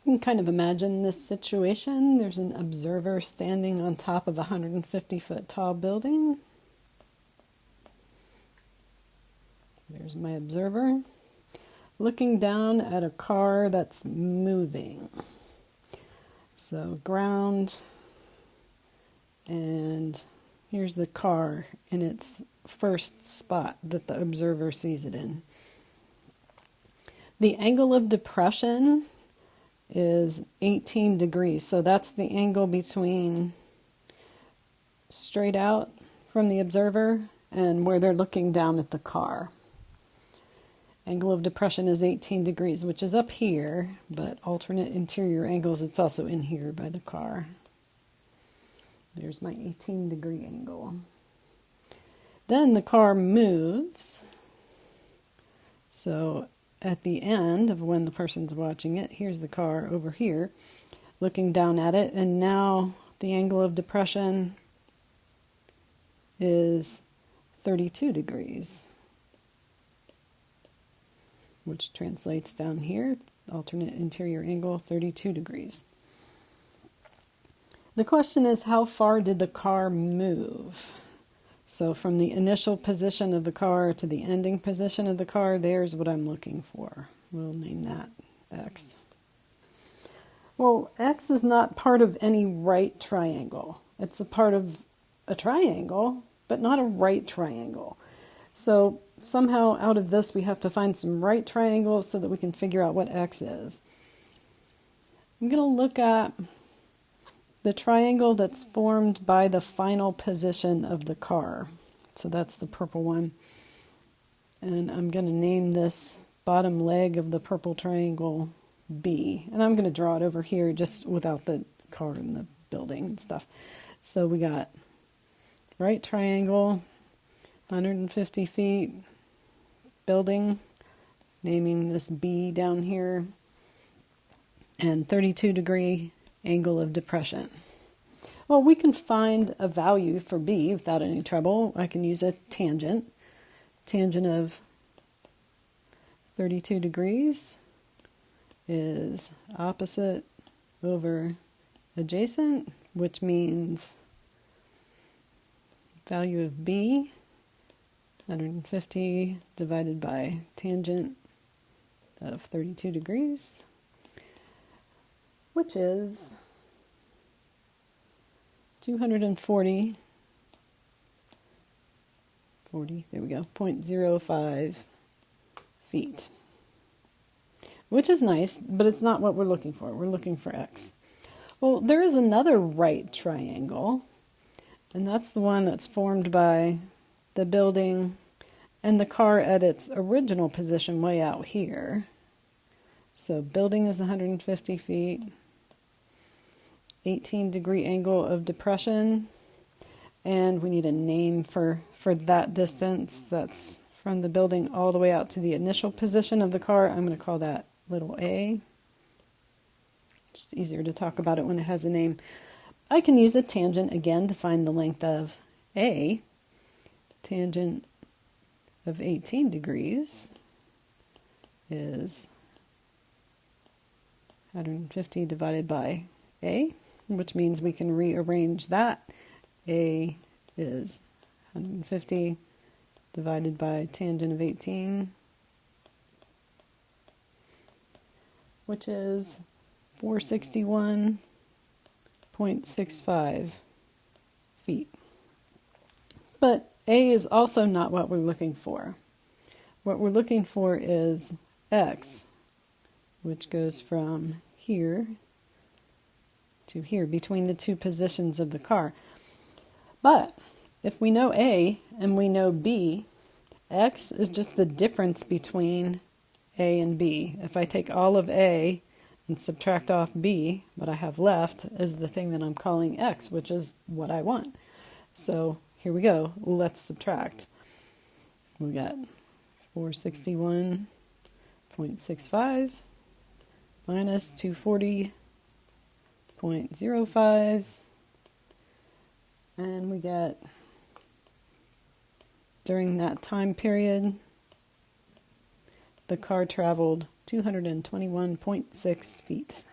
You can kind of imagine this situation. There's an observer standing on top of a 150-foot tall building. There's my observer, looking down at a car that's moving. So ground, and here's the car in its first spot that the observer sees it in. The angle of depression is 18 degrees, so that's the angle between straight out from the observer and where they're looking down at the car. Angle of depression is 18 degrees, which is up here, but alternate interior angles, it's also in here by the car. There's my 18-degree angle. Then the car moves. So at the end of when the person's watching it, here's the car over here, looking down at it, and now the angle of depression is 32 degrees, which translates down here, alternate interior angle, 32 degrees. The question is, how far did the car move? So from the initial position of the car to the ending position of the car, there's what I'm looking for. We'll name that X. Well, X is not part of any right triangle. It's a part of a triangle, but not a right triangle. So somehow out of this we have to find some right triangles so that we can figure out what X is. I'm going to look at the triangle that's formed by the final position of the car. So that's the purple one. And I'm going to name this bottom leg of the purple triangle B. And I'm going to draw it over here just without the car and the building and stuff. So we got right triangle, 150 feet, building, naming this B down here, and 32-degree angle of depression. Well, we can find a value for B without any trouble. I can use a tangent. Tangent of 32 degrees is opposite over adjacent, which means value of B, 150 divided by tangent of 32 degrees, which is 240, there we go, 0.05 feet. Which is nice, but it's not what we're looking for. We're looking for X. Well, there is another right triangle, and that's the one that's formed by the building and the car at its original position way out here. So building is 150 feet, 18-degree angle of depression, and we need a name for that distance that's from the building all the way out to the initial position of the car. I'm going to call that little a. It's easier to talk about it when it has a name. I can use a tangent again to find the length of A. Tangent of 18 degrees is 150 divided by A, which means we can rearrange that. A is 150 divided by tangent of 18, which is 461.65 feet. But A is also not what we're looking for. What we're looking for is X, which goes from here to here, between the two positions of the car. But if we know A and we know B, X is just the difference between A and B. If I take all of A and subtract off B, what I have left is the thing that I'm calling X, which is what I want. So here we go. Let's subtract. We got 461.65 minus 240.05, and we get, during that time period, the car traveled 221.6 feet.